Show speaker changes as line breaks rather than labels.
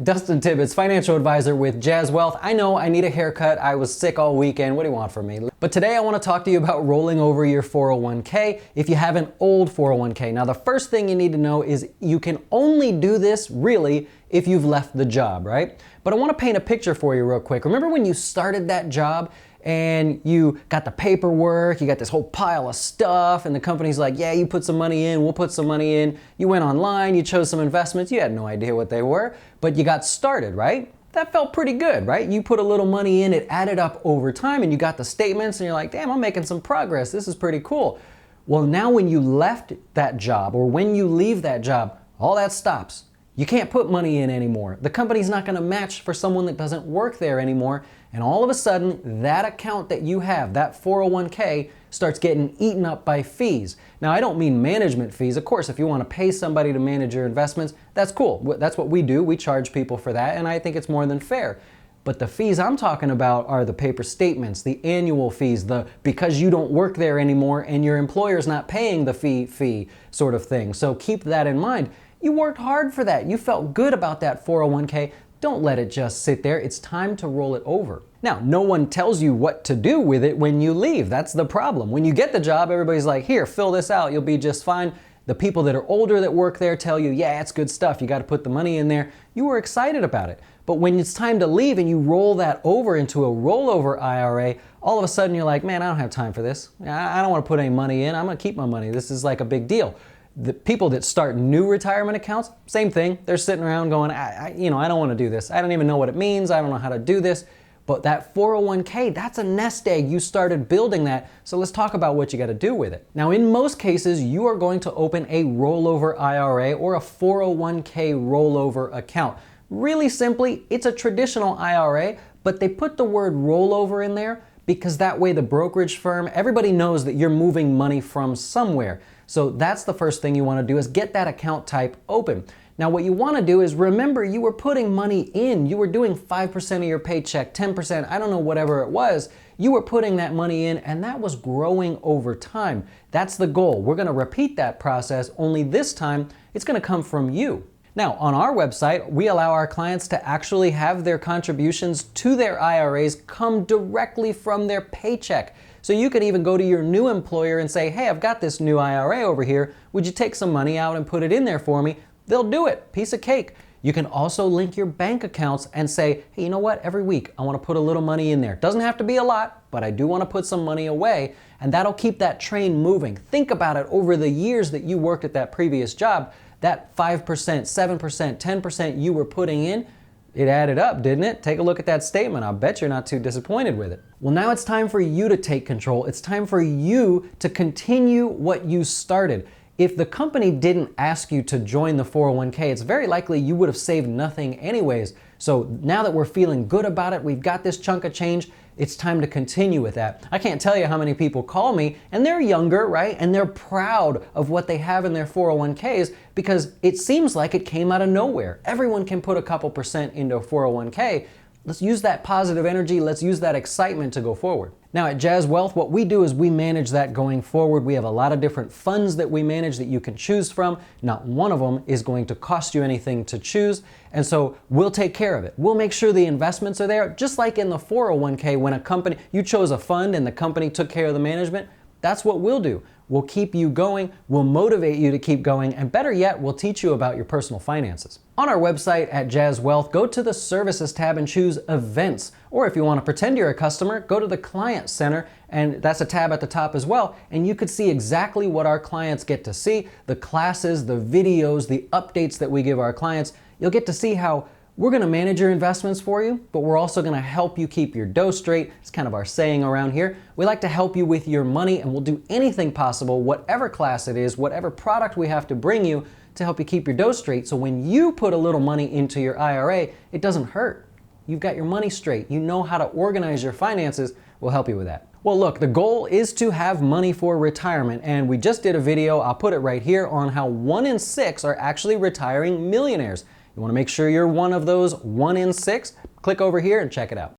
Dustin Tibbetts, financial advisor with Jazz Wealth. I know I need a haircut. I was sick all weekend. What do you want from me? But today I want to talk to you about rolling over your 401k if you have an old 401k. Now, the first thing you need to know is you can only do this really if you've left the job, right? But I want to paint a picture for you real quick. Remember when you started that job and you got the paperwork, you got this whole pile of stuff, and the company's like, yeah, you put some money in, we'll put some money in. You went online, you chose some investments, you had no idea what they were, but you got started, right? That felt pretty good, right? You put a little money in, it added up over time, and you got the statements, and you're like, damn, I'm making some progress, this is pretty cool. Well, now when you left that job, or when you leave that job, all that stops. You can't put money in anymore. The company's not gonna match for someone that doesn't work there anymore. And all of a sudden, that account that you have, that 401k, starts getting eaten up by fees. Now, I don't mean management fees. Of course, if you want to pay somebody to manage your investments, that's cool. That's what we do. We charge people for that, and I think it's more than fair. But the fees I'm talking about are the paper statements, the annual fees, the because you don't work there anymore and your employer's not paying the fee sort of thing. So keep that in mind. You worked hard for that. You felt good about that 401k. Don't let it just sit there. It's time to roll it over. Now, no one tells you what to do with it when you leave. That's the problem. When you get the job, everybody's like, here, fill this out. You'll be just fine. The people that are older that work there tell you, yeah, it's good stuff. You got to put the money in there. You were excited about it. But when it's time to leave and you roll that over into a rollover IRA, all of a sudden you're like, man, I don't have time for this. I don't want to put any money in. I'm going to keep my money. This is like a big deal. The people that start new retirement accounts, same thing. They're sitting around going, I don't want to do this. I don't even know what it means. I don't know how to do this. But that 401k, that's a nest egg. You started building that. So let's talk about what you got to do with it. Now, in most cases, you are going to open a rollover IRA or a 401k rollover account. Really simply, it's a traditional IRA, but they put the word rollover in there because that way the brokerage firm, everybody knows that you're moving money from somewhere. So that's the first thing you want to do is get that account type open. Now what you want to do is remember you were putting money in. You were doing 5% of your paycheck, 10%, I don't know, whatever it was. You were putting that money in and that was growing over time. That's the goal. We're going to repeat that process, only this time it's going to come from you. Now, on our website, we allow our clients to actually have their contributions to their IRAs come directly from their paycheck. So you could even go to your new employer and say, hey, I've got this new IRA over here. Would you take some money out and put it in there for me? They'll do it. Piece of cake. You can also link your bank accounts and say, hey, you know what? Every week I want to put a little money in there. Doesn't have to be a lot, but I do want to put some money away, and that'll keep that train moving. Think about it over the years that you worked at that previous job. That 5%, 7%, 10% you were putting in, it added up, didn't it? Take a look at that statement. I bet you're not too disappointed with it. Well, now it's time for you to take control. It's time for you to continue what you started. If the company didn't ask you to join the 401k, it's very likely you would have saved nothing anyways. So now that we're feeling good about it, we've got this chunk of change, it's time to continue with that. I can't tell you how many people call me and they're younger, right? And they're proud of what they have in their 401ks because it seems like it came out of nowhere. Everyone can put a couple percent into a 401k. Let's use that positive energy. Let's use that excitement to go forward. Now at Jazz Wealth, what we do is we manage that going forward. We have a lot of different funds that we manage that you can choose from. Not one of them is going to cost you anything to choose. And so we'll take care of it. We'll make sure the investments are there. Just like in the 401k, when a company, you chose a fund and the company took care of the management, that's what we'll do. We'll keep you going, we'll motivate you to keep going, and better yet, we'll teach you about your personal finances. On our website at Jazz Wealth, go to the Services tab and choose Events. Or if you want to pretend you're a customer, go to the Client Center, and that's a tab at the top as well, and you could see exactly what our clients get to see, the classes, the videos, the updates that we give our clients. You'll get to see how we're going to manage your investments for you, but we're also going to help you keep your dough straight. It's kind of our saying around here. We like to help you with your money, and we'll do anything possible, whatever class it is, whatever product we have to bring you to help you keep your dough straight. So when you put a little money into your IRA, it doesn't hurt. You've got your money straight. You know how to organize your finances. We'll help you with that. Well, look, the goal is to have money for retirement, and we just did a video, I'll put it right here, on how 1 in 6 are actually retiring millionaires. You want to make sure you're one of those 1 in 6? Click over here and check it out.